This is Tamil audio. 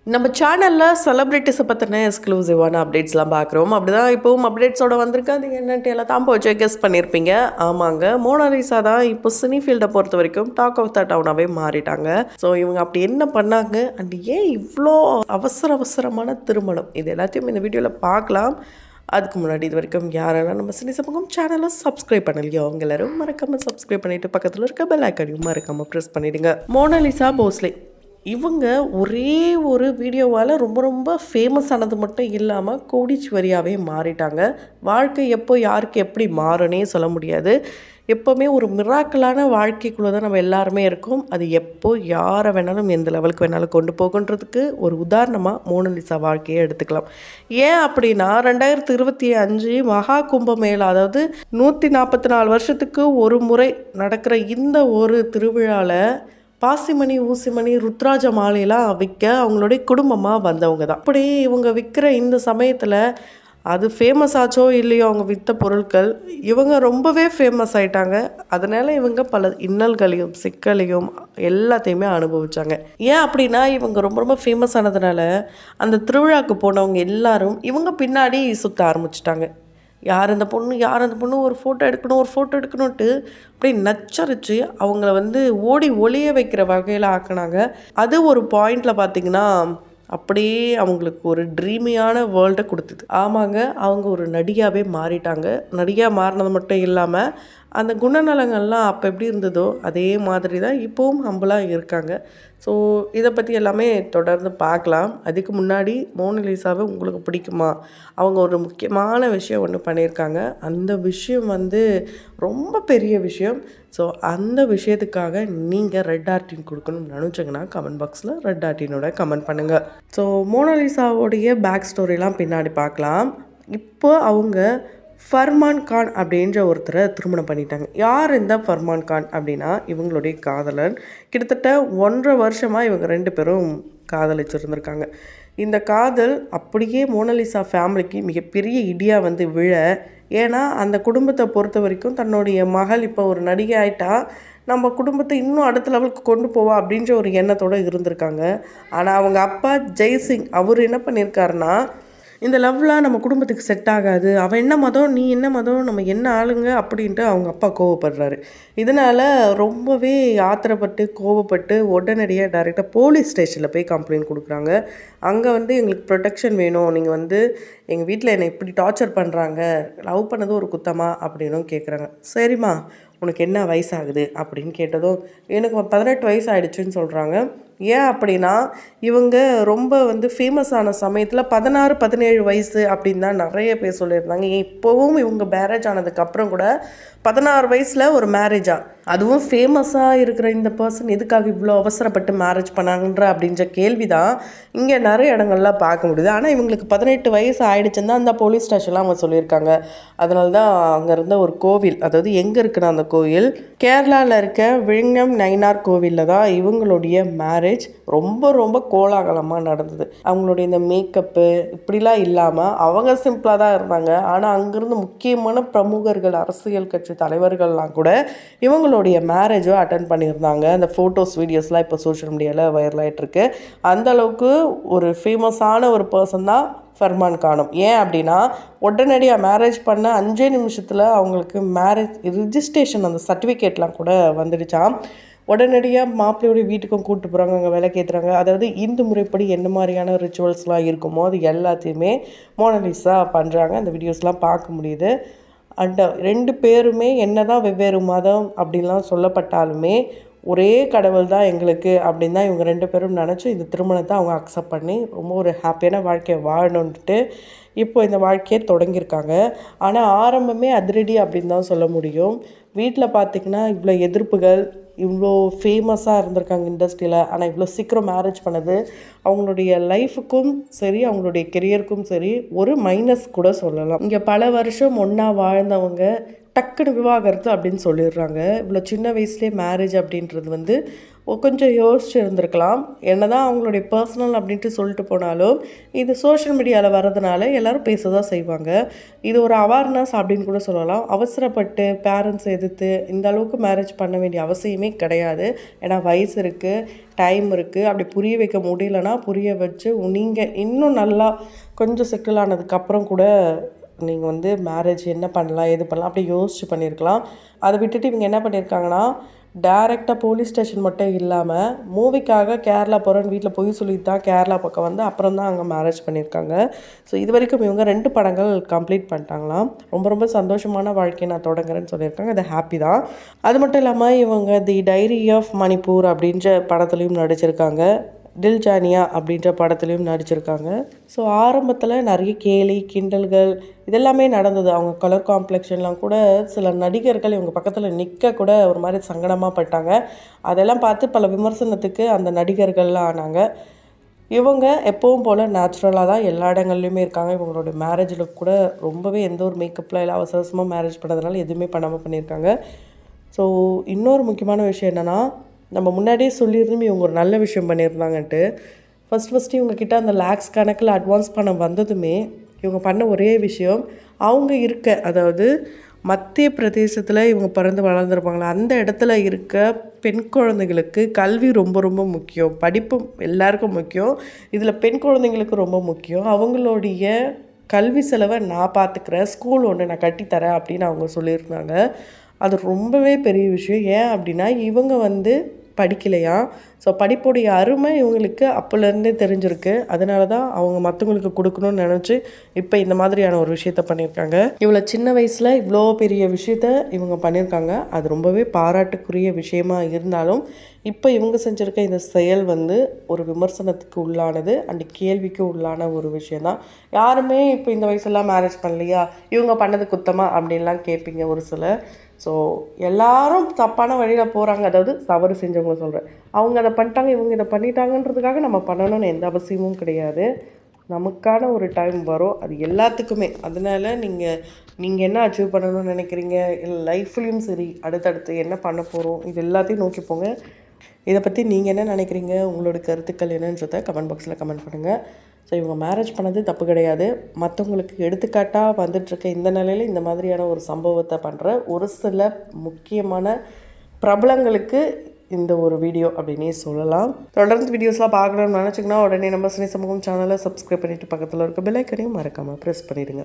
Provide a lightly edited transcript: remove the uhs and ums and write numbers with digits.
நம்ம சேனலில் செலிப்ரிட்டிஸை பற்றின எக்ஸ்க்ளூசிவான அப்டேட்ஸ்லாம் பார்க்குறோம். அப்படி தான் இப்போவும் அப்டேட்ஸோட வந்திருக்கு. அது என்னன்ட்டு எல்லாம் தான் போச்சு கெஸ் பண்ணியிருப்பீங்க. ஆமாங்க, மோனாலிசா தான் இப்போ சினி ஃபீல்டை பொறுத்த வரைக்கும் டாக் ஆஃப் த டவுனாகவே மாறிட்டாங்க. ஸோ இவங்க அப்படி என்ன பண்ணாங்க அண்ட் ஏன் இவ்வளோ அவசரமான திருமணம், இது எல்லாத்தையும் இந்த வீடியோவில் பார்க்கலாம். அதுக்கு முன்னாடி இது வரைக்கும் யாரெல்லாம் நம்ம சினி சமூகம் சேனலை சப்ஸ்கிரைப் பண்ணலையோ அவங்க எல்லாரும் மறக்காமல் சப்ஸ்கிரைப் பண்ணிவிட்டு பக்கத்தில் இருக்க பெல் ஐக்கானையும் மறக்காமல் ப்ரெஸ் பண்ணிவிடுங்க. மோனாலிசா போஸ்லே இவங்க ஒரே ஒரு வீடியோவால் ரொம்ப ஃபேமஸ் ஆனது மட்டும் இல்லாமல் கோடீஸ்வரியாகவே மாறிட்டாங்க. வாழ்க்கை எப்போ யாருக்கு எப்படி மாறுனே சொல்ல முடியாது. எப்போவுமே ஒரு மிராக்கலான வாழ்க்கைக்குள்ளே தான் நம்ம எல்லாருமே இருக்கோம். அது எப்போ யாரை வேணாலும் எந்த லெவலுக்கு வேணாலும் கொண்டு போகுன்றதுக்கு ஒரு உதாரணமாக மோனாலிசா வாழ்க்கையை எடுத்துக்கலாம். ஏன் அப்படின்னா 2025 மகா கும்பமேளா, அதாவது 144 வருஷத்துக்கு ஒரு முறை நடக்கிற இந்த ஒரு திருவிழாவில் பாசிமணி ஊசிமணி ருத்ராஜ மாலையெல்லாம் விற்க அவங்களுடைய குடும்பமாக வந்தவங்க தான். அப்படியே இவங்க விற்கிற இந்த சமயத்தில் அது ஃபேமஸ் ஆச்சோ இல்லையோ அவங்க விற்ற பொருட்கள், இவங்க ரொம்பவே ஃபேமஸ் ஆயிட்டாங்க. அதனால் இவங்க பல இன்னல்களையும் சிக்கலையும் எல்லாத்தையுமே அனுபவித்தாங்க. ஏன் அப்படின்னா இவங்க ரொம்ப ஃபேமஸ் ஆனதுனால அந்த திருவிழாவுக்கு போனவங்க எல்லாரும் இவங்க பின்னாடி சுற்ற ஆரம்பிச்சிட்டாங்க. யார் அந்த பொண்ணு ஒரு ஃபோட்டோ எடுக்கணுன்ட்டு அப்படியே நச்சரித்து அவங்கள ஓடி ஒளிய வைக்கிற வகையில் ஆக்கினாங்க. அது ஒரு பாயிண்டில் பார்த்திங்கன்னா அப்படியே அவங்களுக்கு ஒரு ட்ரீமியான வேர்ல்டை கொடுத்தது. ஆமாங்க, அவங்க ஒரு நடிகாவே மாறிட்டாங்க. நடிகாக மாறினது மட்டும் இல்லாமல் அந்த குணநலங்கள்லாம் அப்போ எப்படி இருந்ததோ அதே மாதிரி தான் இப்போவும் ஹம்பிளாக இருக்காங்க. ஸோ இதை பற்றி எல்லாமே தொடர்ந்து பார்க்கலாம். அதுக்கு முன்னாடி மோனாலிசாவை உங்களுக்கு பிடிக்குமா? அவங்க ஒரு முக்கியமான விஷயம் ஒன்று பண்ணியிருக்காங்க. அந்த விஷயம் ரொம்ப பெரிய விஷயம். ஸோ அந்த விஷயத்துக்காக நீங்கள் ரெட் ஆர்டின் கொடுக்கணும்னு நினச்சிங்கன்னா கமெண்ட் பாக்ஸில் ரெட் ஆர்டினோட கமெண்ட் பண்ணுங்கள். ஸோ மோனாலிசாவோடைய பேக் ஸ்டோரிலாம் பின்னாடி பார்க்கலாம். இப்போ அவங்க ஃபர்மான் கான் அப்படின்ற ஒருத்தரை திருமணம் பண்ணிட்டாங்க. யார் இந்த ஃபர்மான் கான் அப்படின்னா இவங்களுடைய காதலன். கிட்டத்தட்ட 1.5 வருஷமாக இவங்க 2 பேரும் காதலிச்சிருந்துருக்காங்க. இந்த காதல் அப்படியே மோனாலிசா ஃபேமிலிக்கு மிகப்பெரிய இடியாக விழ, ஏன்னா அந்த குடும்பத்தை பொறுத்த வரைக்கும் தன்னுடைய மகள் இப்போ ஒரு நடிகை ஆகிட்டா நம்ம குடும்பத்தை இன்னும் அடுத்த லெவலுக்கு கொண்டு போவா அப்படின்ற ஒரு எண்ணத்தோடு இருந்திருக்காங்க. ஆனால் அவங்க அப்பா ஜெய்சிங் அவர் என்ன பண்ணியிருக்காருன்னா, இந்த லவ்லாம் நம்ம குடும்பத்துக்கு செட் ஆகாது, அவன் என்ன மதம் நீ என்ன மதம் நம்ம என்ன ஆளுங்க அப்படின்ட்டு அவங்க அப்பா கோவப்படுறாரு. இதனால் ரொம்பவே ஆத்திரப்பட்டு கோவப்பட்டு உடனடியாக டைரெக்டாக போலீஸ் ஸ்டேஷனில் போய் கம்ப்ளைண்ட் கொடுக்குறாங்க. அங்கே எங்களுக்கு ப்ரொடெக்ஷன் வேணும், நீங்கள் எங்கள் வீட்டில் என்னை இப்படி டார்ச்சர் பண்ணுறாங்க, லவ் பண்ணது ஒரு குத்தமா அப்படின்னும் கேட்குறாங்க. சரிம்மா உனக்கு என்ன வயசாகுது அப்படின்னு கேட்டதும் எனக்கு 18 வயசு ஆகிடுச்சுன்னு சொல்கிறாங்க. ஏன் அப்படின்னா இவங்க ரொம்ப ஃபேமஸ் ஆன சமயத்தில் 16-17 வயசு அப்படின்னு தான் நிறைய பேர் சொல்லியிருந்தாங்க. இப்போவும் இவங்க மேரேஜ் ஆனதுக்கப்புறம் கூட 16 வயசில் ஒரு மேரேஜா, அதுவும் ஃபேமஸாக இருக்கிற இந்த பர்சன் எதுக்காக இவ்வளோ அவசரப்பட்டு மேரேஜ் பண்ணாங்கன்ற அப்படின்ற கேள்வி தான் இங்கே நிறைய இடங்கள்லாம் பார்க்க முடியுது. ஆனால் இவங்களுக்கு 18 வயசு ஆகிடுச்சுன்னு தான் அந்த போலீஸ் ஸ்டேஷன்லாம் அவங்க சொல்லியிருக்காங்க. அதனால தான் அங்கே இருந்த ஒரு கோவில், அதாவது எங்கே இருக்குன்னா அந்த கோவில் கேரளாவில் இருக்க விழுங்கம் நயினார் கோவிலில் தான் இவங்களுடைய மேரேஜ் ரொம்ப கோலாகலமாக நடந்தது. அவங்களுடைய இந்த மேக்கப்பு இப்படிலாம் இல்லாமல் அவங்க சிம்பிளாக தான் இருந்தாங்க. ஆனால் அங்கேருந்து முக்கியமான பிரமுகர்கள், அரசியல் கட்சி தலைவர்கள்லாம் கூட இவங்களுடைய மேரேஜோ அட்டன் பண்ணியிருந்தாங்க. அந்த ஃபோட்டோஸ் வீடியோஸ்லாம் இப்போ சோஷியல் மீடியாவில் வைரல் ஆகிட்டுருக்கு. அந்தளவுக்கு ஒரு ஃபேமஸான ஒரு பர்சன் தான் ஃபர்மான் கானும். ஏன் அப்படின்னா உடனடியாக மேரேஜ் பண்ண 5 நிமிஷத்தில் அவங்களுக்கு மேரேஜ் ரிஜிஸ்ட்ரேஷன் அந்த சர்டிஃபிகேட்லாம் கூட வந்துடுச்சாம். உடனடியாக மாப்பிள்ளையோடைய வீட்டுக்கும் கூப்பிட்டு போகிறாங்க, அங்கே விளக்கேற்றுறாங்க. அதாவது இந்து முறைப்படி என்ன மாதிரியான ரிச்சுவல்ஸ்லாம் இருக்குமோ அது எல்லாத்தையுமே மோனாலிசா பண்ணுறாங்க. அந்த வீடியோஸ்லாம் பார்க்க முடியுது. அண்ட் 2 பேருமே என்ன தான் வெவ்வேறு மதம் அப்படின்லாம் சொல்லப்பட்டாலுமே ஒரே கடவுள் தான் எங்களுக்கு அப்படின்னு தான் இவங்க 2 பேரும் நினச்சி இந்த திருமணத்தை அவங்க அக்செப்ட் பண்ணி ரொம்ப ஒரு ஹாப்பியான வாழ்க்கையை வாழணுன்ட்டு இப்போ இந்த வாழ்க்கையை தொடங்கியிருக்காங்க. ஆனால் ஆரம்பமே அதிரடி அப்படின்னு தான் சொல்ல முடியும். வீட்டில் பார்த்திங்கன்னா இவ்வளோ எதிர்ப்புகள், இவ்வளோ ஃபேமஸாக இருந்திருக்காங்க இண்டஸ்ட்ரியில். ஆனால் இவ்வளோ சீக்கிரம் மேரேஜ் பண்ணது அவங்களுடைய லைஃபுக்கும் சரி அவங்களுடைய கெரியருக்கும் சரி ஒரு மைனஸ் கூட சொல்லலாம். இங்கே பல வருஷம் ஒன்றா வாழ்ந்தவங்க டக்குன்னு விவாகரத்து அப்படின்னு சொல்லிடுறாங்க. இவ்வளோ சின்ன வயசுலேயே மேரேஜ் அப்படின்றது கொஞ்சம் யோசிச்சு இருந்திருக்கலாம். என்னதான் அவங்களுடைய பர்சனல் அப்படின்ட்டு சொல்லிட்டு போனாலும் இது சோஷியல் மீடியாவில் வர்றதுனால எல்லோரும் பேச தான் செய்வாங்க. இது ஒரு அவேர்னஸ் அப்படின்னு கூட சொல்லலாம். அவசரப்பட்டு பேரண்ட்ஸ் எதிர்த்து இந்த அளவுக்கு மேரேஜ் பண்ண வேண்டிய அவசியமே கிடையாது. ஏன்னா வயசு இருக்குது, டைம் இருக்குது. அப்படி புரிய வைக்க முடியலன்னா புரிய வச்சு நீங்கள் இன்னும் நல்லா கொஞ்சம் செட்டில் ஆனதுக்கப்புறம் கூட நீங்கள் வந்து மேரேஜ் என்ன பண்ணலாம் எது பண்ணலாம் அப்படி யோசிச்சு பண்ணியிருக்கலாம். அதை விட்டுட்டு இவங்க என்ன பண்ணியிருக்காங்கன்னா, டைரெக்டாக போலீஸ் ஸ்டேஷன் மட்டும் இல்லாமல் மூவிக்காக கேரளா போகிறேன்னு வீட்டில் போய் சொல்லிட்டு தான் கேரளா பக்கம் வந்து அப்புறம் தான் அங்கே மேரேஜ் பண்ணியிருக்காங்க. ஸோ இது வரைக்கும் இவங்க 2 படங்கள் கம்ப்ளீட் பண்ணிட்டாங்களாம். ரொம்ப ரொம்ப சந்தோஷமான வாழ்க்கையை நான் தொடங்குறேன்னு சொல்லியிருக்காங்க. அது ஹாப்பி தான். அது மட்டும் இல்லாமல் இவங்க தி டைரி ஆஃப் மணிப்பூர் அப்படின்ற படத்துலையும் நடிச்சிருக்காங்க. டில் ஜானியா அப்படின்ற படத்துலையும் நடிச்சிருக்காங்க. ஸோ ஆரம்பத்தில் நிறைய கேலி கிண்டல்கள் இதெல்லாமே நடந்தது. அவங்க கலர் காம்ப்ளெக்ஷன்லாம் கூட சில நடிகர்கள் இவங்க பக்கத்தில் நிற்க கூட ஒரு மாதிரி சங்கடமாக பட்டாங்க. அதெல்லாம் பார்த்து பல விமர்சனத்துக்கு அந்த நடிகர்கள்லாம் ஆனாங்க. இவங்க எப்பவும் போல் நேச்சுரலாக தான் எல்லா இடங்கள்லையுமே இருக்காங்க. இவங்களோட மேரேஜில் கூட ரொம்பவே எந்த ஒரு மேக்கப்பில் இல்லை அவசர அவசரமாக மேரேஜ் பண்ணதுனால எதுவுமே பண்ணாமல் பண்ணியிருக்காங்க. ஸோ இன்னொரு முக்கியமான விஷயம் என்னென்னா, நம்ம முன்னாடியே சொல்லியிருந்தோம் இவங்க ஒரு நல்ல விஷயம் பண்ணியிருந்தாங்கன்ட்டு. ஃபஸ்ட்டு இவங்கக்கிட்ட அந்த லேக்ஸ் கணக்கில் அட்வான்ஸ் பணம் வந்ததுமே இவங்க பண்ண ஒரே விஷயம், அவங்க இருக்க அதாவது மத்திய பிரதேசத்தில் இவங்க பிறந்து வளர்ந்துருப்பாங்களா அந்த இடத்துல இருக்க பெண் குழந்தைங்களுக்கு கல்வி ரொம்ப ரொம்ப முக்கியம். படிப்பு எல்லாருக்கும் முக்கியம். இதில் பெண் குழந்தைங்களுக்கு ரொம்ப முக்கியம். அவங்களுடைய கல்வி செலவை நான் பார்த்துக்கிறேன், ஸ்கூல் ஒன்று நான் கட்டித்தரேன் அப்படின்னு அவங்க சொல்லியிருந்தாங்க. அது ரொம்பவே பெரிய விஷயம். ஏன் அப்படின்னா இவங்க வந்து படிக்கலையா. ஸோ படிப்புடைய அருமை இவங்களுக்கு அப்போலேருந்தே தெரிஞ்சிருக்கு. அதனால தான் அவங்க மற்றவங்களுக்கு கொடுக்கணும்னு நினச்சி இப்போ இந்த மாதிரியான ஒரு விஷயத்த பண்ணியிருக்காங்க. இவ்வளோ சின்ன வயசில் இவ்வளோ பெரிய விஷயத்த இவங்க பண்ணியிருக்காங்க. அது ரொம்பவே பாராட்டுக்குரிய விஷயமா இருந்தாலும் இப்போ இவங்க செஞ்சுருக்க இந்த செயல் வந்து ஒரு விமர்சனத்துக்கு உள்ளானது அண்ட் கேள்விக்கு உள்ளான ஒரு விஷயந்தான். யாருமே இப்போ இந்த வயசுலாம் மேரேஜ் பண்ணலையா, இவங்க பண்ணது குத்தமா அப்படின்லாம் கேட்பீங்க ஒரு சிலர். ஸோ எல்லாரும் தப்பான வழியில் போகிறாங்க. அதாவது தவறு செஞ்சவங்க சொல்கிறேன். அவங்க அதை பண்ணிட்டாங்க, இவங்க இதை பண்ணிட்டாங்கன்றதுக்காக நம்ம பண்ணணும்னு எந்த அவசியமும் கிடையாது. நமக்கான ஒரு டைம் வரும், அது எல்லாத்துக்குமே. அதனால் நீங்கள் என்ன அச்சீவ் பண்ணணும்னு நினைக்கிறீங்க, இல்லை லைஃப்லேயும் சரி அடுத்தடுத்து என்ன பண்ண போகிறோம் இது எல்லாத்தையும் நோக்கி போங்க. இதை பற்றி நீங்கள் என்ன நினைக்கிறீங்க, உங்களோட கருத்துக்கள் என்னன்றதை கமெண்ட் பாக்ஸில் கமெண்ட் பண்ணுங்கள். ஸோ இவங்க மேரேஜ் பண்ணது தப்பு கிடையாது. மற்றவங்களுக்கு எடுத்துக்காட்டாக வந்துட்டுருக்க இந்த நிலையில் இந்த மாதிரியான ஒரு சம்பவத்தை பண்ணுற ஒரு சில முக்கியமான பிரபலங்களுக்கு இந்த ஒரு வீடியோ அப்படின்னே சொல்லலாம். தொடர்ந்து வீடியோஸ்லாம் பார்க்கணும்னு நினச்சிங்கன்னா உடனே நம்ம சினி சமூகம் சேனலை சப்ஸ்கிரைப் பண்ணிவிட்டு பக்கத்தில் இருக்க பெல் ஐக்கனையும் மறக்காமல் ப்ரெஸ் பண்ணிவிடுங்க.